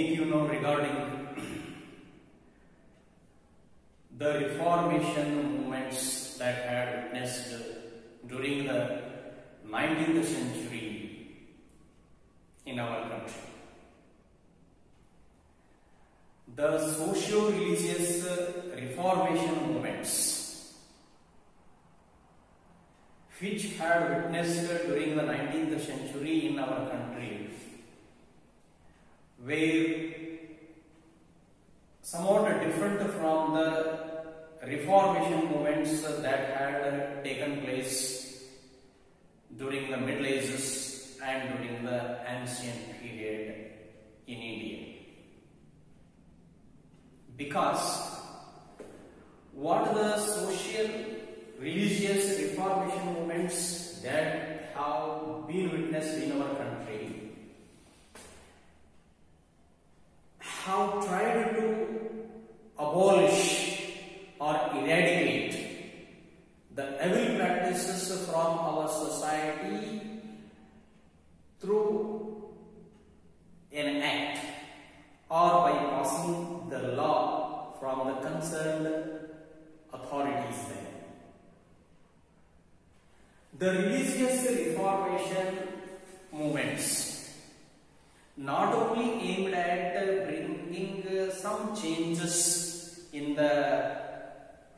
make you know regarding the Reformation movements that had witnessed during the 19th century in our country. The socio-religious Reformation movements which had witnessed during the 19th century in our country were somewhat different from the Reformation movements that had taken place during the Middle Ages and during the ancient period in India. Because what the social religious Reformation movements that have been witnessed in our country have tried to abolish or eradicate the evil practices from our society through an act or by passing the law from the concerned authorities there. The religious Reformation movements not only aimed at bringing some changes in the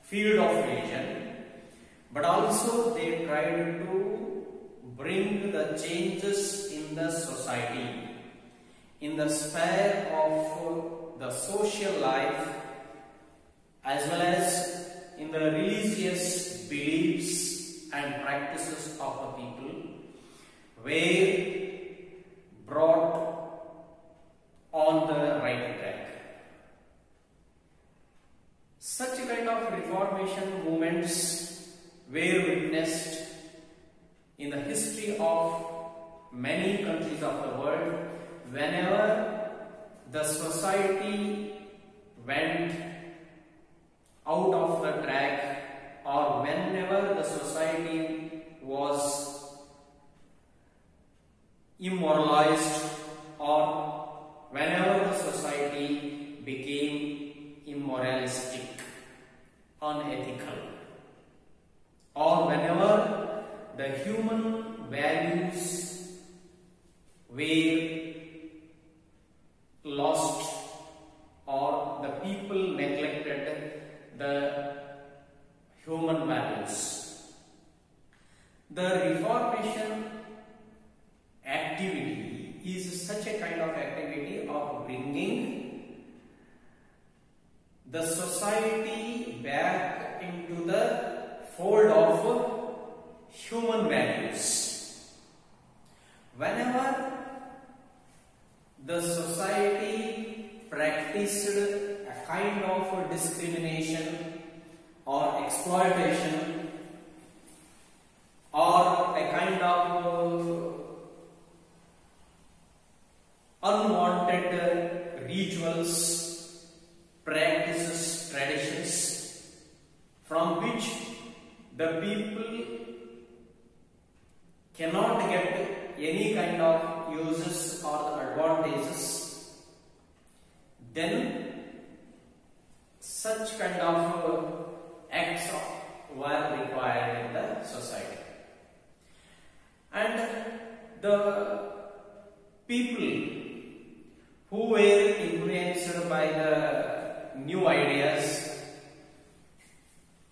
field of religion, but also they tried to bring the changes in the society, in the sphere of the social life, as well as in the religious beliefs and practices of the people, were brought on the right track. Such kind of Reformation movements were witnessed in the history of many countries of the world whenever the society went out of the track, or whenever the society was immoralized, or whenever the society became immoralistic, unethical, or whenever the human values were lost, or the people neglected the human values. The Reformation activity is such a kind of activity of bringing the society back into the fold of human values. Whenever the society practiced a kind of discrimination or exploitation or a kind of unwanted rituals, practices, traditions from which the people cannot get any kind of uses or advantages, then such kind of acts were required in the society. And the people who were influenced by the new ideas,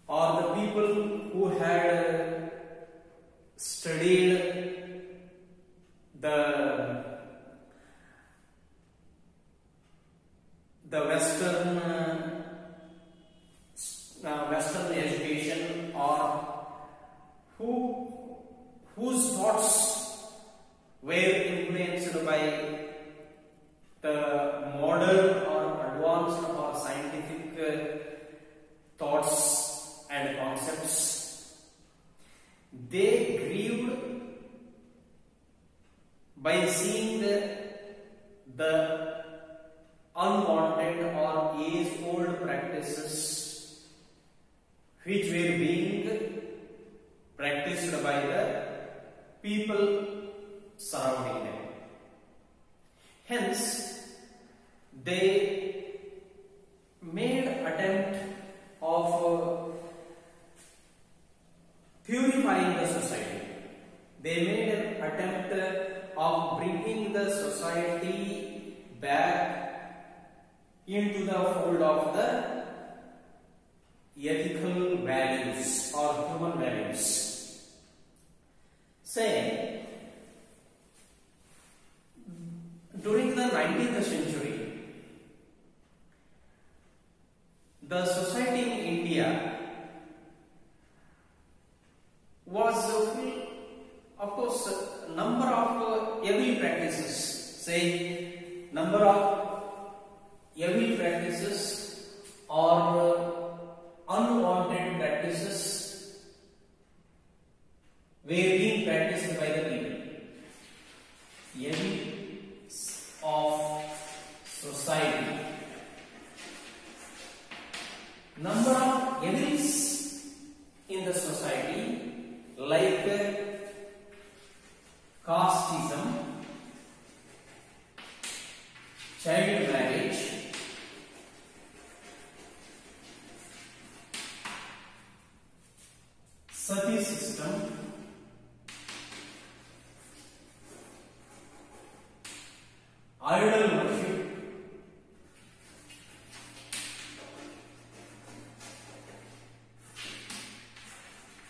or the people who had studied the Western education, or whose thoughts were influenced by the modern or advanced or scientific thoughts and concepts, they grieved by seeing the unwanted or age-old practices which were being practiced by the people surrounding them. Hence, they made attempt of purifying the society. They made an attempt of bringing the society back into the fold of the ethical values or human values. Say, during the 19th century, the society in India was full, of course, number of evil practices. Say, number of evil practices or unwanted practices were being practiced by the people. Evils of society. Number of evils in the society, like casteism, child marriage, sati system, idol worship,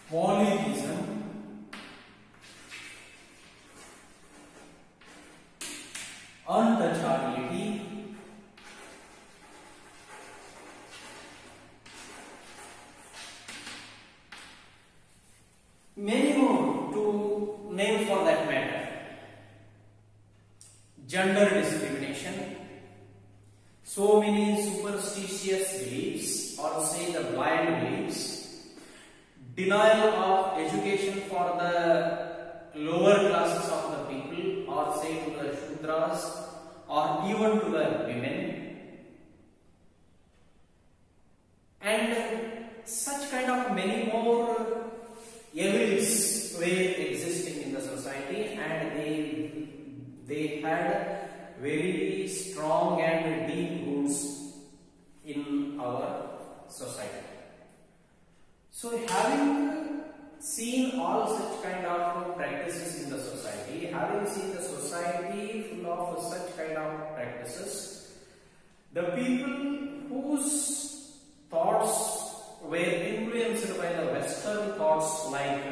polytheism, untouchability, many more to name for that matter. Gender discrimination, so many superstitious beliefs, or say the blind beliefs, denial of education for the lower classes of the people, or say to the Shudras, or even to the women, and such kind of many more evils were existing in the society, and they had very strong and deep roots in our society. So, having seen all such kind of practices in the society, having seen the society full of such kind of practices, the people whose thoughts were influenced by the Western thoughts like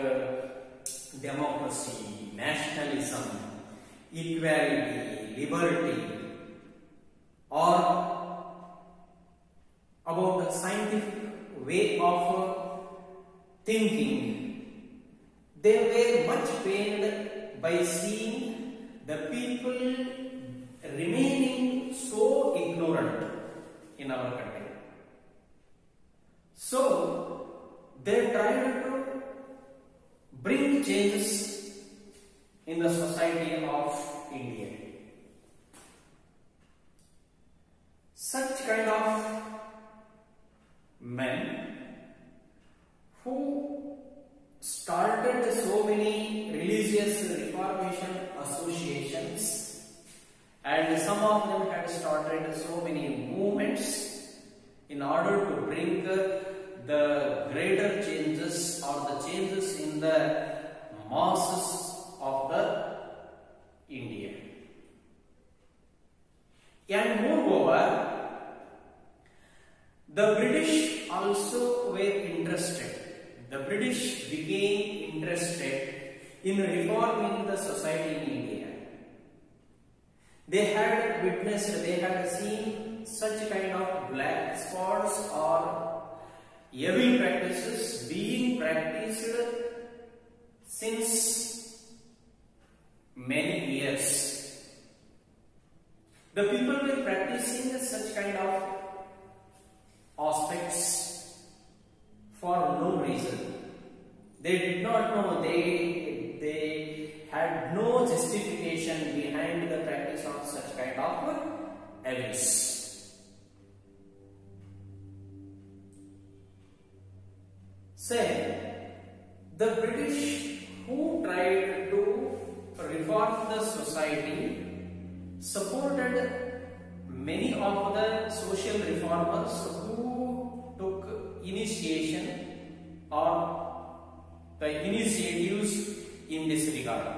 democracy, nationalism, equality, liberty, or about the scientific way of thinking, they were much pained by seeing the people remaining so ignorant in our country. So, they tried to bring changes in the society of India. Such kind of men who started so many religious reformation associations, and some of them had started so many movements in order to bring the greater changes or the changes in the masses of the India. And moreover, the British also were interested. The British became interested in reforming the society in India. They had witnessed, they had seen such kind of black spots or evil practices being practiced since many years. The people were practicing such kind of aspects for no reason. They did not know, they had no justification behind the practice of such kind of evils. Say, the British who tried to reform the society supported many of the social reformers who took initiation or the initiatives in this regard.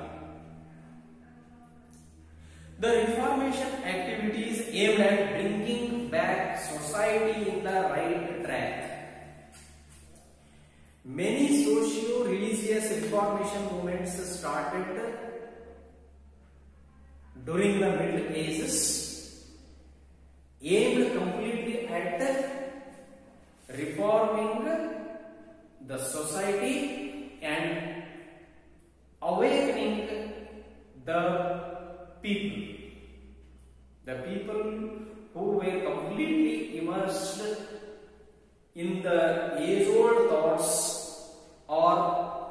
The Reformation activities aimed at bringing back society in the right track. Many socio-religious Reformation movements started during the Middle Ages, aimed completely at reforming the society and awakening the people who were completely immersed in the age-old thoughts or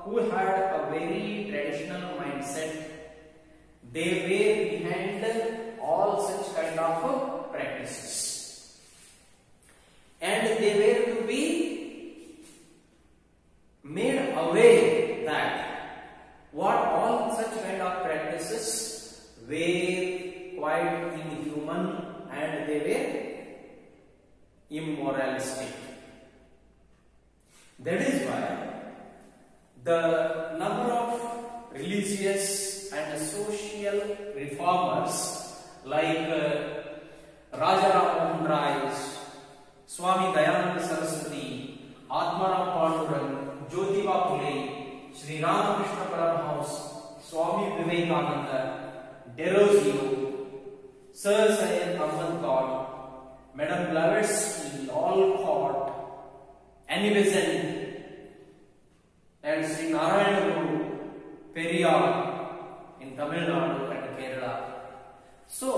who had a very traditional mindset. They were behind all such kind of practices, and they were to be made aware that what all such kind of practices were quite inhuman and they were immoralistic. That is why the number of religious and social reformers like Rajaram Mohan Rai, Swami Dayananda Saraswati, Atmaram Pandurang, Jyotiba Phule, Sri Ramakrishna Paramahamsa, Swami Vivekananda, Derozio, Sir Syed Ahmad Khan, Madame Blavatsky, Alcott, Annie Besant, and Sri Narayana Guru, Periyar in Tamil Nadu and Kerala. So,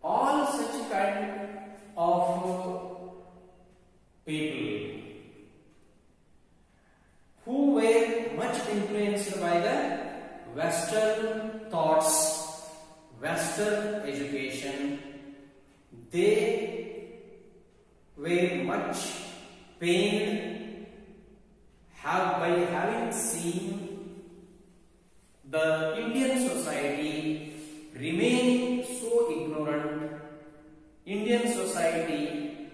all such kind of people who were much influenced by the Western thoughts, Western education, they were much pained by having seen the Indian society remaining so ignorant, Indian society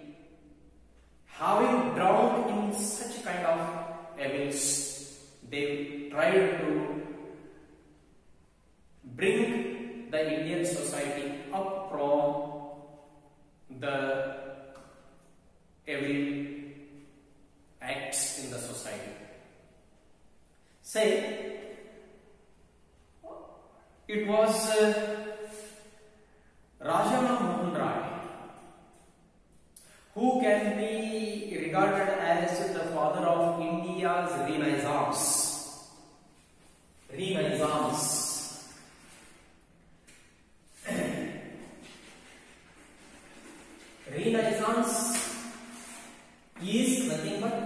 having drowned in such kind of evils. They tried to bring the Indian society up from the evil acts in the society. Say, it was Rajaram Mohan Rai who can be regarded as the father of India's Renaissance. Renaissance is nothing but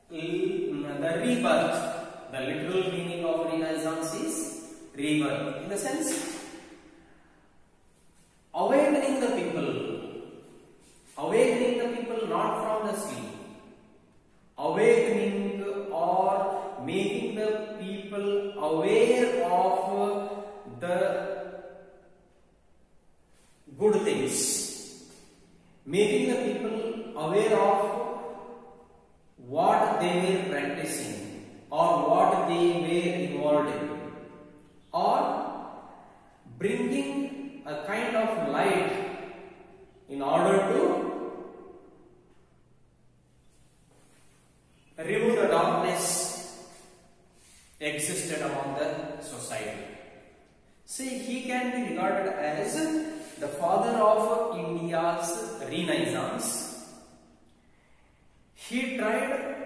the rebirth. The literal meaning of Renaissance is rebirth. In the sense, awakening the people not from the sleep, awakening or making the people aware of the good things, making the people aware of what they were practicing or what they were involved in, or bringing a kind of light in order to remove the darkness existed among the society. See, he can be regarded as the father of India's Renaissance. He tried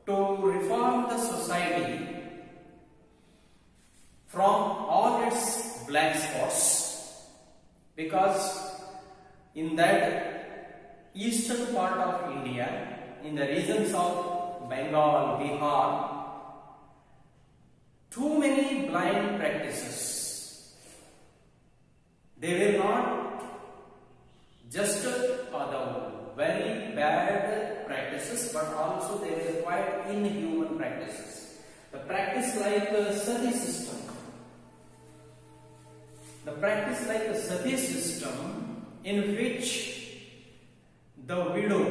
to reform the society from all its black spots, because in that eastern part of India, in the regions of Bengal, Bihar, too many blind practices. They were not just the very bad practices, but also they were quite inhuman practices. The practice like the sati system, the practice like a sati system in which the widow,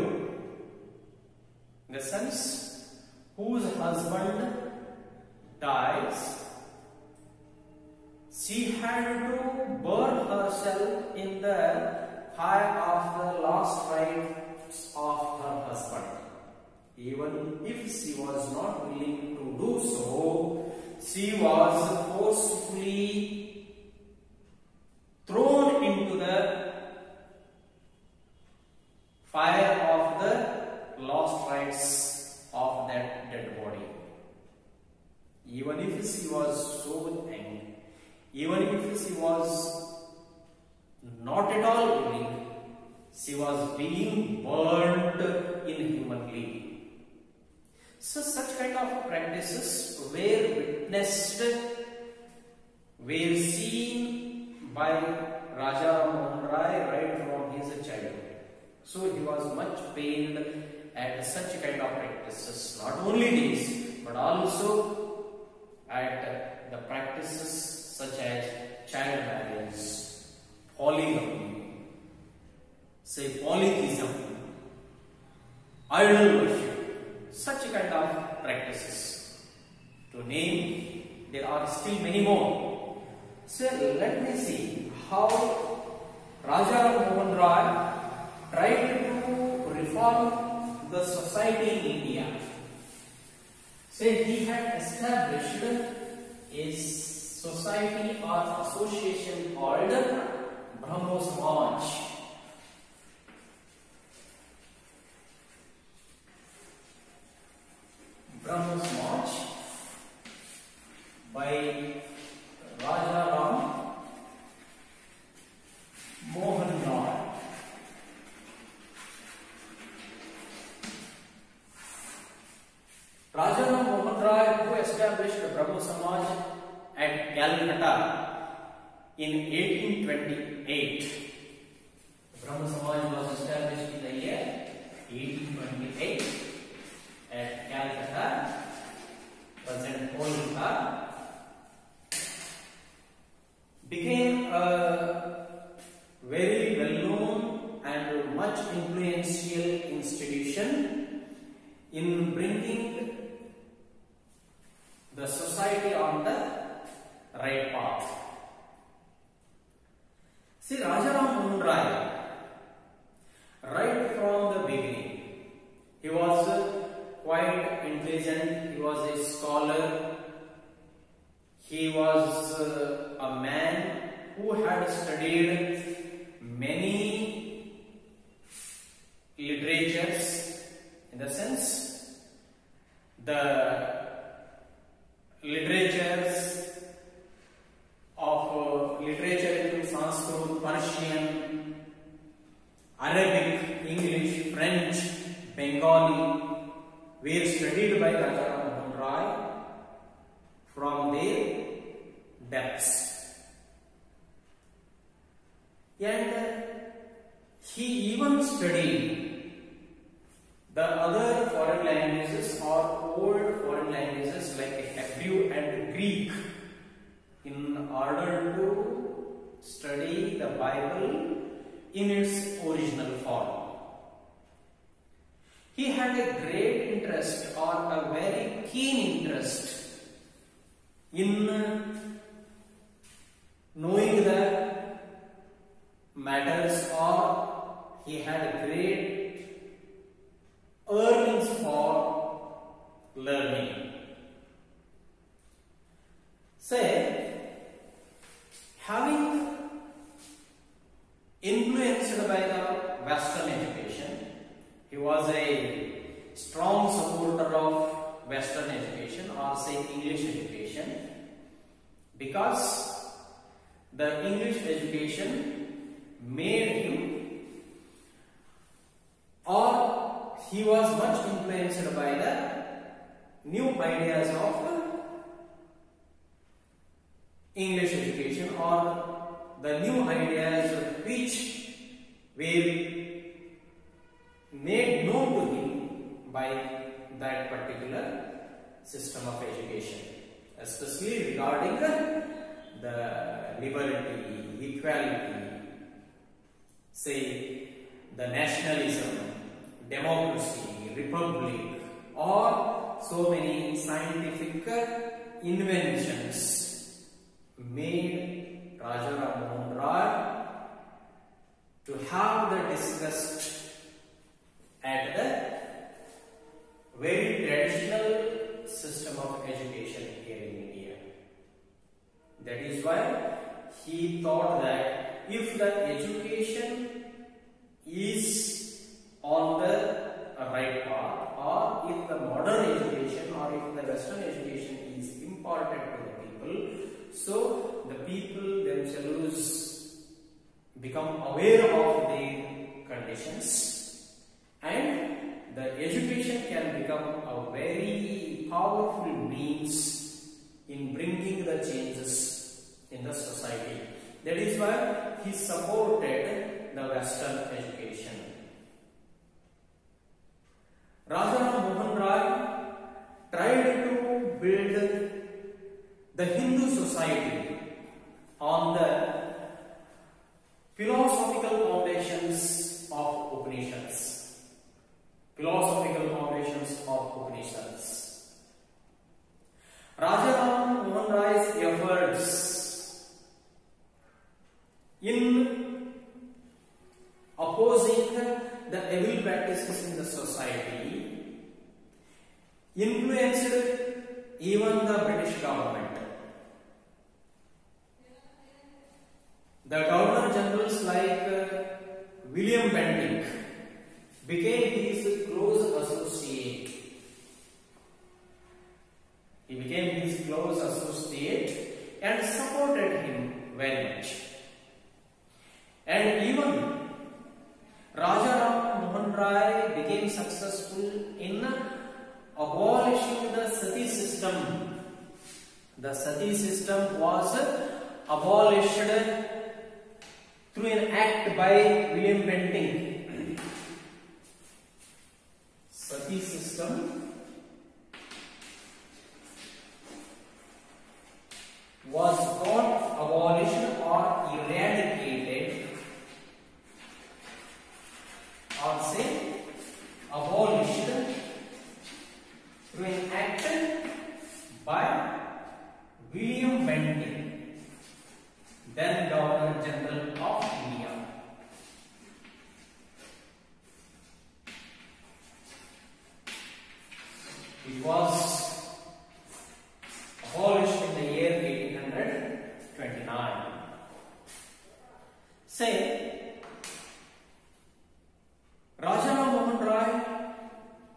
in the sense whose husband dies, she had to burn herself in the fire of the last rites of her husband. Even if she was not willing to do so, she was forcefully thrown into the fire of the last rites of that dead body. Even if she was so angry, even if she was not at all willing, she was being burnt inhumanly. So such kind of practices were witnessed, were seen by Raja Ram Mohan Rai right from his childhood. So he was much pained at such kind of practices. Not only these, but also at the practices such as child marriage, polygamy, say polytheism, idol worship, such kind of practices. To name, there are still many more. So let me see how Raja Ram Mohan Rai tried to reform the society in India. So he had established a society or association called Brahmo Samaj. Brahmo Samaj by Raja Ram Mohan Rai. Raja Ram Mohan Rai, who established Brahmo Samaj at Calcutta in 1828. Brahmo Samaj was established in the year 1828 at Calcutta, present Kolkata. Became a very well-known and much influential institution in bringing the society on the right path. See, Raja Ram Mohan Rai, right from the beginning, he was quite intelligent, he was a scholar, he was a man who had studied many literatures, in the sense the literatures of literature in Sanskrit, Persian, Arabic, English, French, Bengali were studied by Raja Ram Mohan Rai from their depths. And he even studied the other foreign languages or old foreign languages like Hebrew and Greek in order to study the Bible in its original form. He had a great interest or a very keen interest in knowing the matters, or he had great earnings for learning. Say, having influenced by the Western education, he was a strong supporter of Western education, or say English education, because the English education made him, or he was much influenced by the new ideas of English education, or the new ideas which were made known to him by that particular system of education, especially regarding the liberty, equality, say the nationalism, democracy, republic, or so many scientific inventions made Raja Ram Mohan Roy to have the discussed at the very traditional system of education here in India. That is why he thought that if the education is on the right path, or if the modern education or if the Western education is imparted to the people, so the people themselves become aware of their conditions, and the education can become a very powerful means in bringing the changes in the society. That is why he supported the Western education. Raja Ram Mohan Roy tried to build the Hindu society on the philosophical foundations of Upanishads. Philosophical foundations of Upanishads. Raja Ram Mohan Roy's efforts in opposing the evil practices in the society influenced even the British government. The Governor Generals like William Bentinck became his close associate. He became his close associate and supported him very much. And even Raja Ram Mohan Roy became successful in abolishing the Sati system. The Sati system was abolished through an act by William Bentinck. Sati system was not abolished or eradicated, or say abolished through an act by William Bentinck, then Governor General of India. It was abolished in the year 1829. Say, Raja Ram Mohan Roy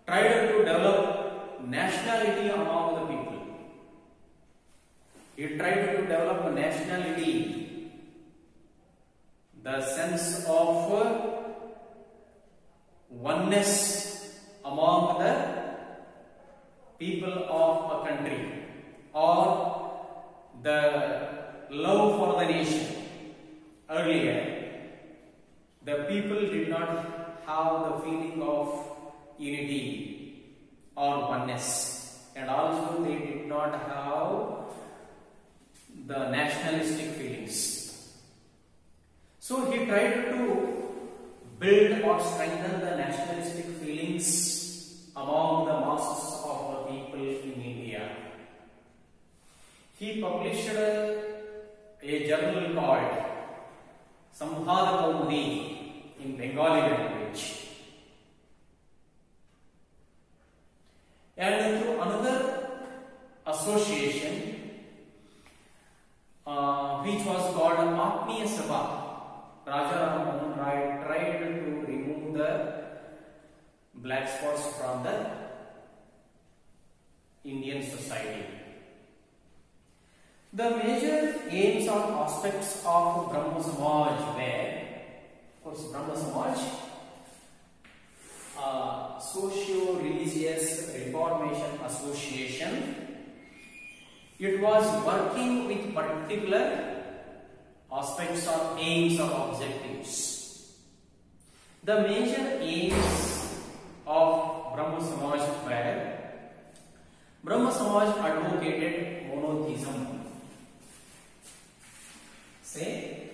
tried to develop nationality among the people. He tried to develop nationality, the sense of oneness among the people of a country, or the love for the nation. Earlier, the people did not have the feeling of unity or oneness, and also they did not have the nationalistic feelings. So he tried to build or strengthen the nationalistic feelings among the masses of the people in India. He published a journal called Samhada Kaumudi in Bengali language. And through another association which was called Atmiya Sabha, Raja Ram Mohan Roy tried to remove the black spots from the Indian society. The major aims or aspects of Brahmo Samaj were, of course, Brahmo Samaj, socio-religious reformation association. It was working with particular aspects or aims or objectives. The major aims of Brahmo Samaj were: Brahmo Samaj advocated monotheism. Say,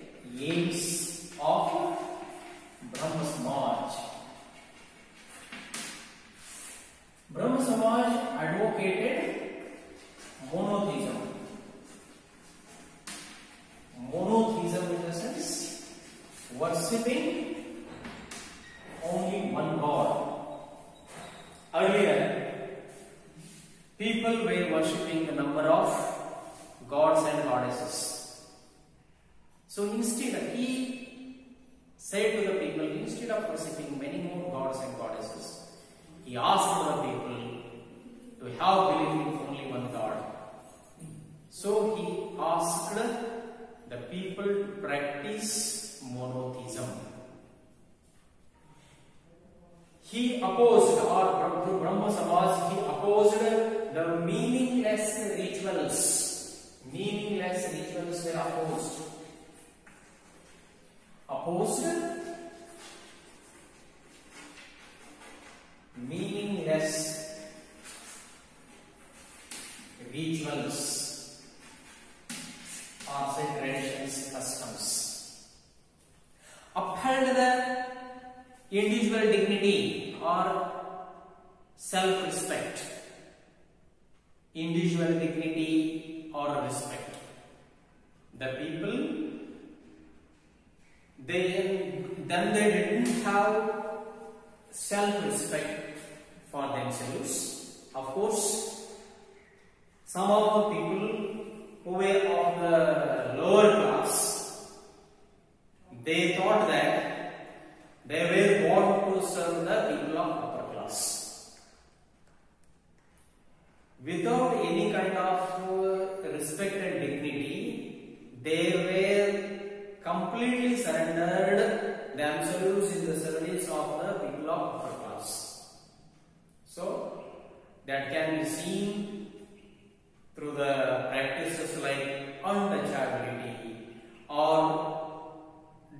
worshipping only one God. Earlier, people were worshipping a number of gods and goddesses. So instead, he said to the people, instead of worshipping many more gods and goddesses, he asked the people to have belief in only one God. So he asked the people to practice monotheism. He opposed, or through Brahma Samaj, he opposed the meaningless rituals. Meaningless rituals were opposed. Opposed meaningless rituals or say traditions, customs. Upheld the individual dignity or self-respect. Individual dignity or respect. The people, they didn't have self-respect for themselves. Of course, some of the people who were of the lower class, they thought that they were born to serve the people of upper class. Without any kind of respect and dignity, they were completely surrendered themselves in the service of the people of upper class. So, that can be seen through the practices like untouchability or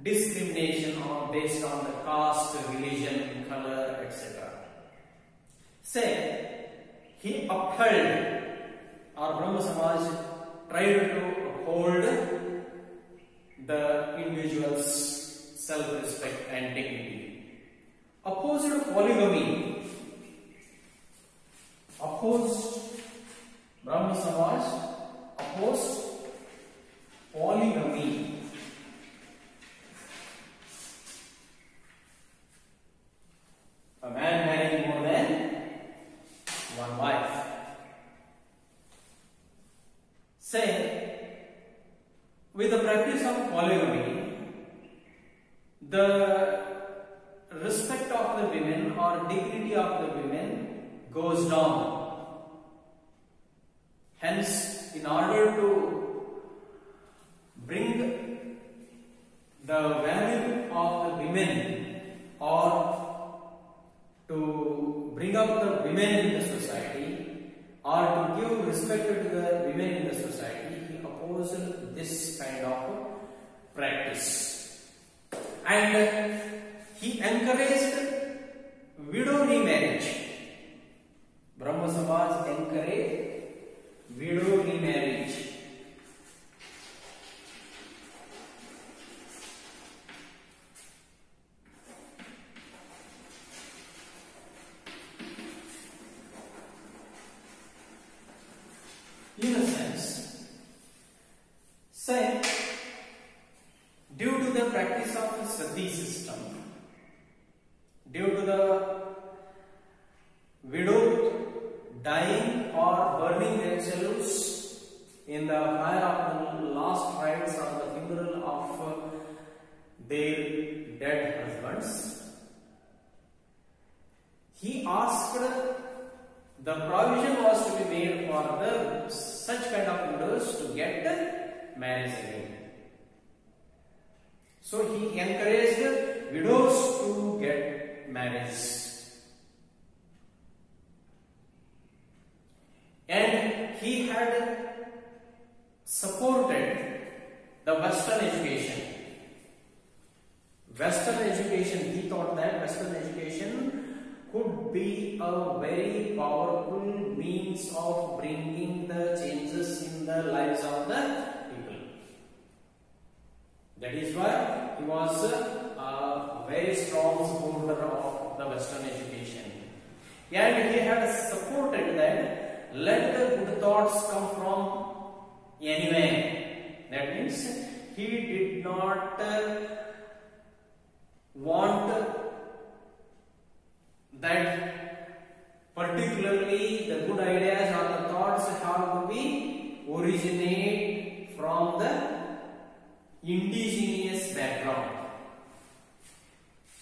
discrimination based on the caste, religion, color, etc. Say, he upheld, or Brahma Samaj tried to uphold the individual's self-respect and dignity. Opposed polygamy. Opposed Brahma Samaj opposed polygamy. A man marrying more than one wife. Say, with the practice of polygamy, the respect of the women or dignity of the women goes down. Hence, in order to bring the value of the women or to bring up the women in the society or to give respect to the women in the society, he opposed this kind of practice. And he encouraged widow remarriage. Brahma Samaj encouraged widow remarriage. In a sense, say, due to the practice of the sati system, due to the widow dying or burning themselves in the fire of the last rites or the funeral of their dead husbands, he asked the provision was to be made for the such kind of widows to get married again. So he encouraged widows to get married. And he had supported the Western education. Western education, he thought that Western education could be a very powerful means of bringing the changes in the lives of the people. That is why he was a very strong supporter of the Western education. And he had supported that let the good thoughts come from anywhere. That means he did not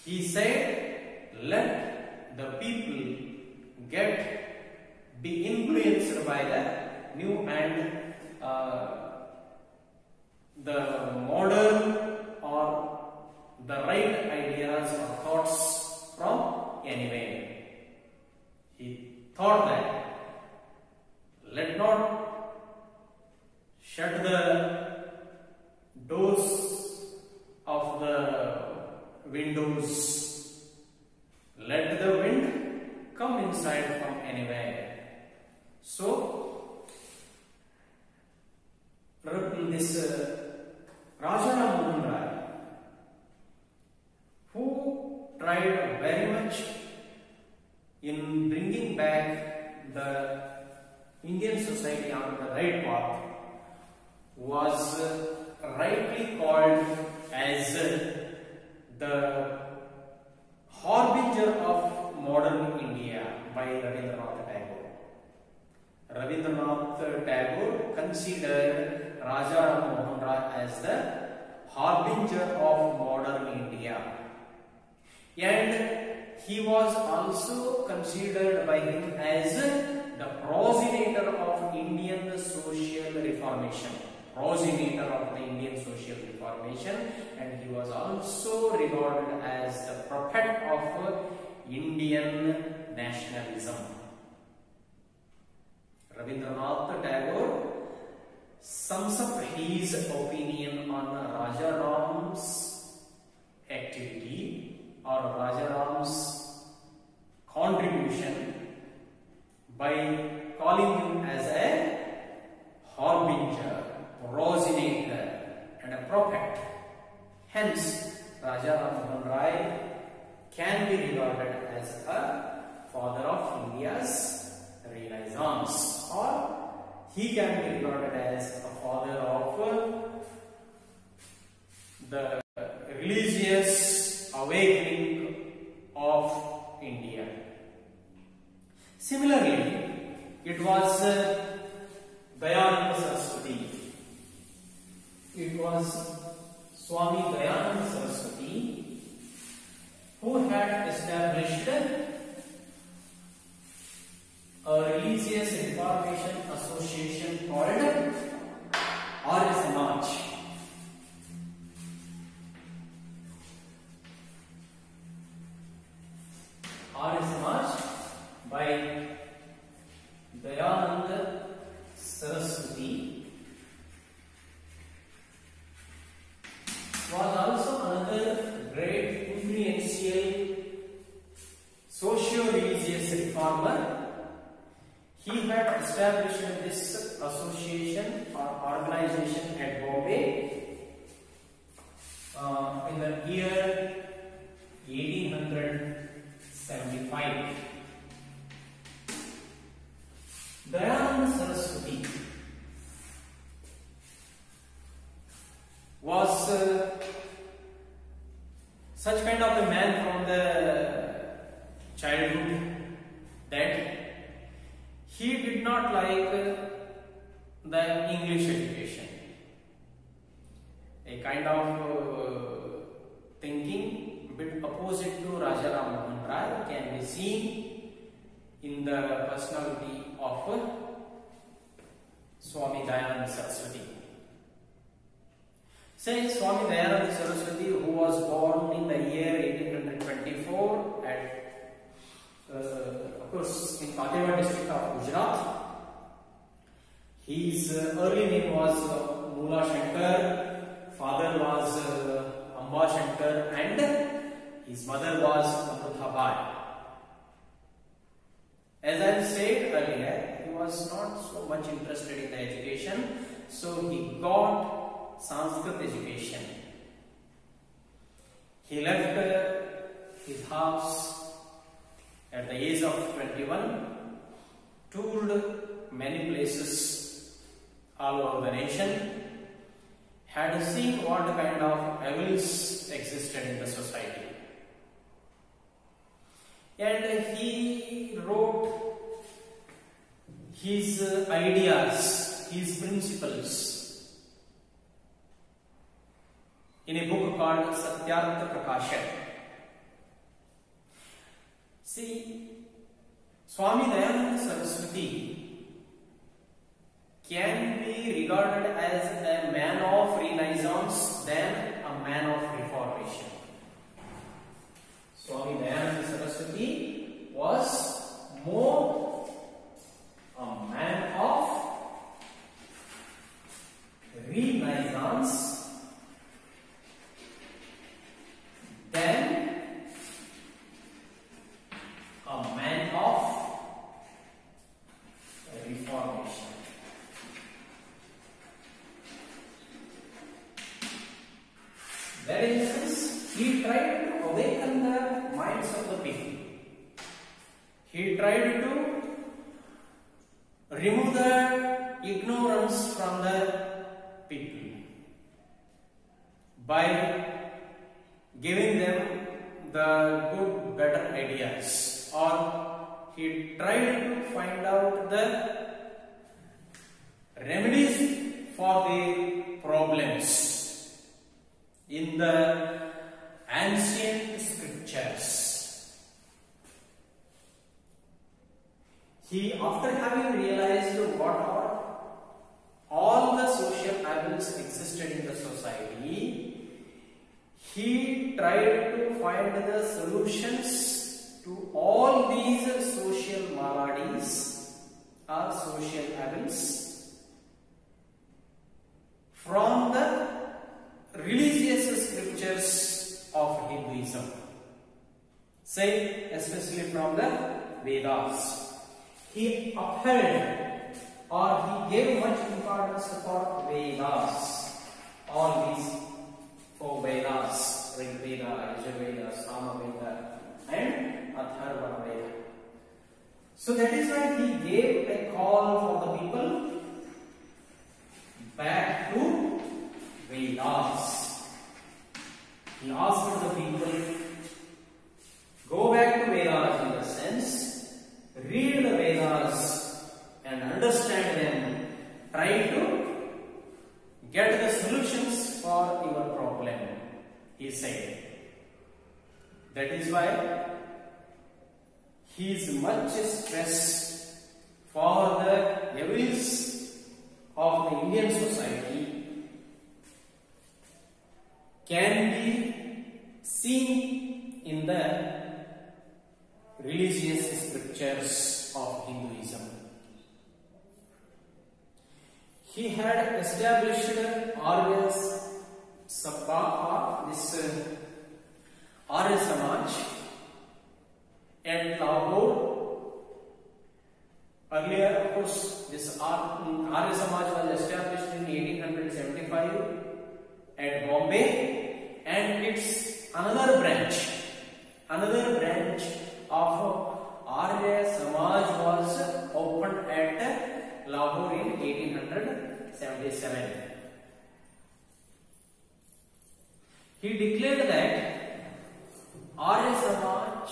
He said, let the people be influenced by the new and the modern or the right ideas or thoughts from anywhere. He thought that let not shut the doors of the windows. Let the wind come inside from anywhere. So, this Raja Ram Mohan Rai, who tried very much in bringing back the Indian society on the right path, was rightly called as the harbinger of modern India by Rabindranath Tagore. Rabindranath Tagore considered Raja Ram Mohan Rai as the harbinger of modern India, and he was also considered by him as the progenitor of Indian social reformation. Progenitor of the Indian social reformation, and he was also regarded as the prophet of Indian nationalism. Rabindranath Tagore sums up his opinion on Raja Ram's activity or Raja Ram's contribution by calling him as a harbinger, progenitor and a prophet. Hence, Raja Ram Mohan Rai can be regarded as a father of India's Renaissance, or he can be regarded as a father of the religious awakening of India. Similarly, it was Dayananda Saraswati. It was Swami Dayananda Saraswati who had established a religious information association called Arya Samaj. Arya Samaj by Dayananda Saraswati was also another great influential socio-religious reformer. He had established this association or organization at Bombay in the year 1875. Dayananda Saraswati was such kind of a man from the childhood that he did not like the English education. A kind of thinking a bit opposite to Raja Ram Mohan Rai can be seen in the personality of Swami Dayananda Saraswati. Say Swami Dayananda Saraswati, who was born in the year 1824 at of course in Kathiawar district of Gujarat. His early name was Mula Shankar, father was Amba Shankar, and his mother was Amrutabai. As I said earlier, he was not so much interested in the education, so he got Sanskrit education. He left his house at the age of 21, toured many places all over the nation, had seen what kind of evils existed in the society. And he wrote his ideas, his principles in a book called Satyartha Prakasha. See, Swami Dayananda Saraswati can be regarded as a man of Renaissance than a man of Reformation. Swami Dayananda Saraswati was more a man of Renaissance than a man of Reformation. That is the sense, he tried to awaken the minds of the people. He tried to remove the ignorance from the people by giving them the good, better ideas, or he tried to find out the remedies for the problems in the ancient scriptures. He, after having realized what all the social evils existed in the society, he tried to find the solutions to all these social maladies or social evils from the religious scriptures of Hinduism, say especially from the Vedas. He upheld or he gave much importance for Vedas, all these four Vedas, Rig Veda, Yajurveda, Samaveda and Atharva Veda. So that is why he gave a call for the people back to Vedas. He asked the people, go back to Vedas in the sense, read the Vedas and understand them, try to get the solutions for your problem, he said. That is why he is much stressed for the evils of the Indian society can be seen in the religious scriptures of Hinduism. He had established Arya Sabha, this Arya Samaj at Lahore. Earlier, of course, this Arya Samaj was established in 1875 at Bombay, and it's another branch of Arya Samaj was opened at Lahore in 1877. He declared that Arya Samaj,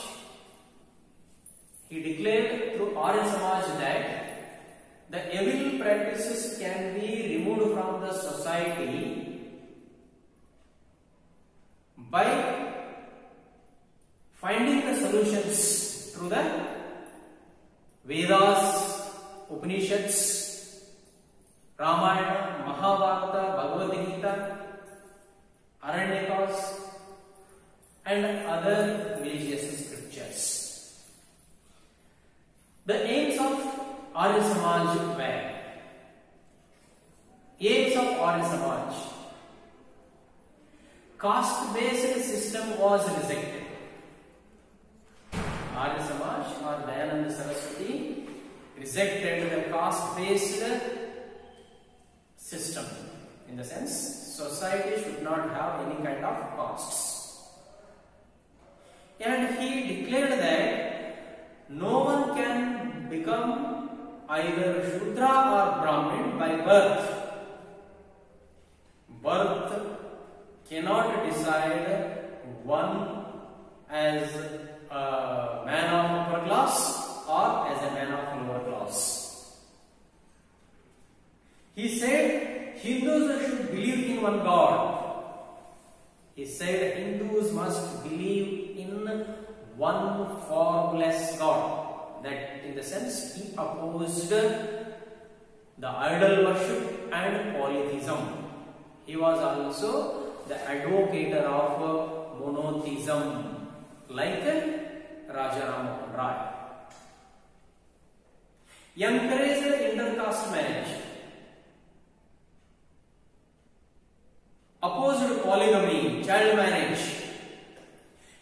through Arya Samaj that the evil practices can be removed from the society by finding the solutions through the Vedas, Upanishads, Ramayana, Mahabharata, Bhagavad Gita, Aranyakas and other religious scriptures. The aims of Arya Samaj were, caste-based system was rejected. Arya Samaj or Dayananda Saraswati rejected the caste-based system, in the sense society should not have any kind of castes. And he declared that no one can become either Shudra or Brahmin by birth. Birth cannot decide one as a man of upper class or as a man of lower class. He said Hindus should believe in one God. He said Hindus must believe in one formless God. That in the sense he opposed the idol worship and polytheism. He was also the advocate of monotheism, like Raja Ram Mohan Rai. He encouraged intercaste marriage, opposed polygamy, child marriage,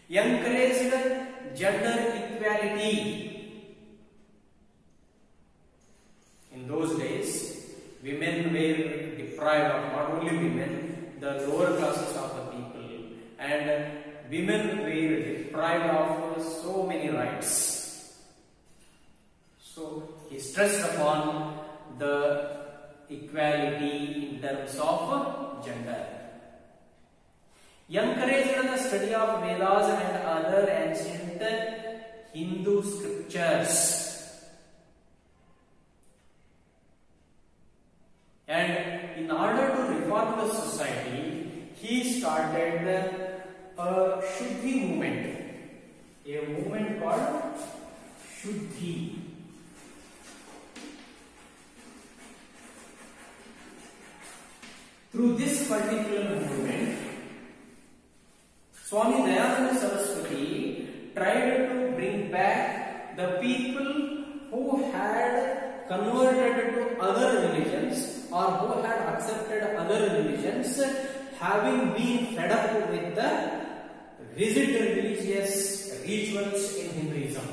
he encouraged gender equality. In those days, women were deprived of, not only women, the lower classes of the people, and women were deprived of so many rights. So he stressed upon the equality in terms of gender. He encouraged the study of Vedas and other ancient Hindu scriptures. And in order to reform the society, he started a Shuddhi movement, a movement called Shuddhi. Through this particular movement, Swami Dayananda Saraswati tried to bring back the people who had converted to other religions or who had accepted other religions, having been fed up with the rigid religious rituals in Hinduism.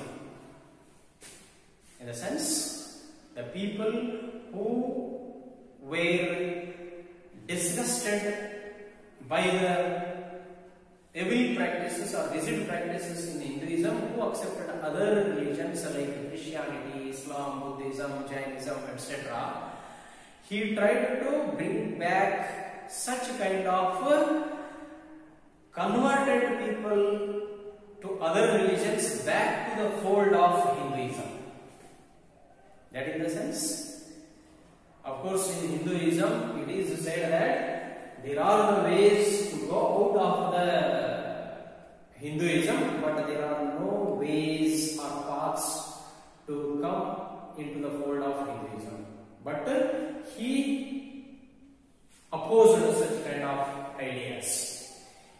In a sense, the people who were disgusted by the evil practices or rigid practices in Hinduism, who accepted other religions like Christianity, Islam, Buddhism, Jainism, etc. He tried to bring back such kind of converted people to other religions back to the fold of Hinduism. That is the sense. Of course, in Hinduism, it is said that there are the ways to go out of the Hinduism, but there are no ways or paths to come into the fold of Hinduism. But he opposed such kind of ideas.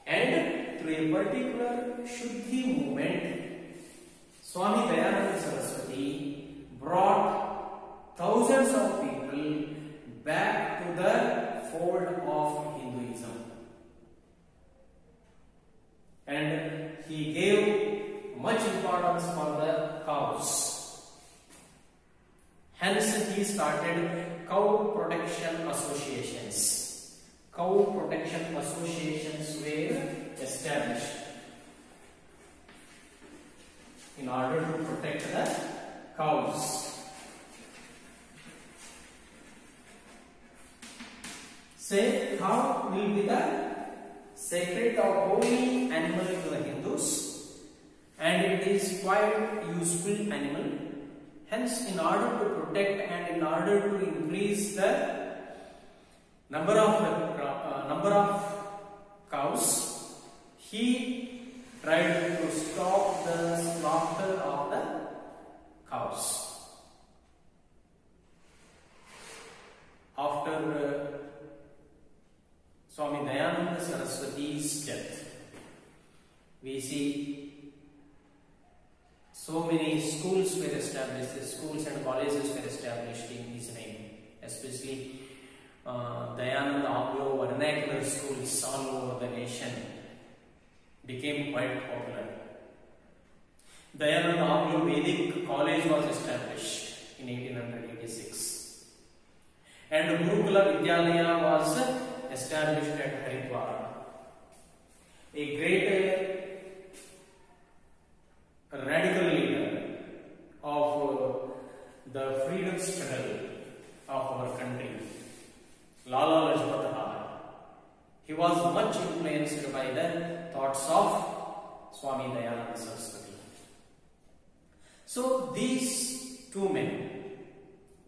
And through a particular Shuddhi movement, Swami Dayananda Saraswati brought thousands of people back to the fold of Hinduism. And he gave much importance for the cows. Hence he started cow protection associations. Cow protection associations were established in order to protect the cows. Say, cow will be the sacred or holy animal to the Hindus, and it is quite useful animal. Hence, in order to protect and in order to increase the number of cows, he tried to stop the slaughter of the cows. After Swami Dayananda Saraswati's death, we see so many schools were established, schools and colleges were established in his name, especially Dayananda Anglo vernacular schools all over the nation became quite popular. Dayananda Anglo Vedic College was established in 1886, and Gurukula Vidyalaya was established at Haridwar. A great radical leader of the freedom struggle of our country, Lala Lajpat Rai. He was much influenced by the thoughts of Swami Dayananda Saraswati. So these two men,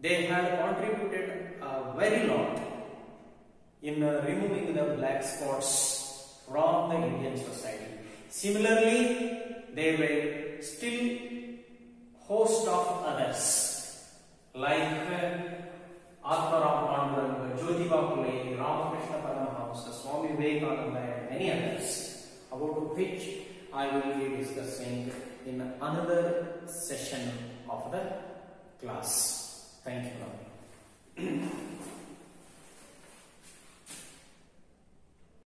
they had contributed a very lot in removing the black spots from the Indian society. Similarly, there were still host of others like Atmaram Panduranga, Jyotiba Phule, Ramakrishna Paramahamsa, Swami Vivekananda, and many others, about which I will be discussing in another session of the class. Thank you.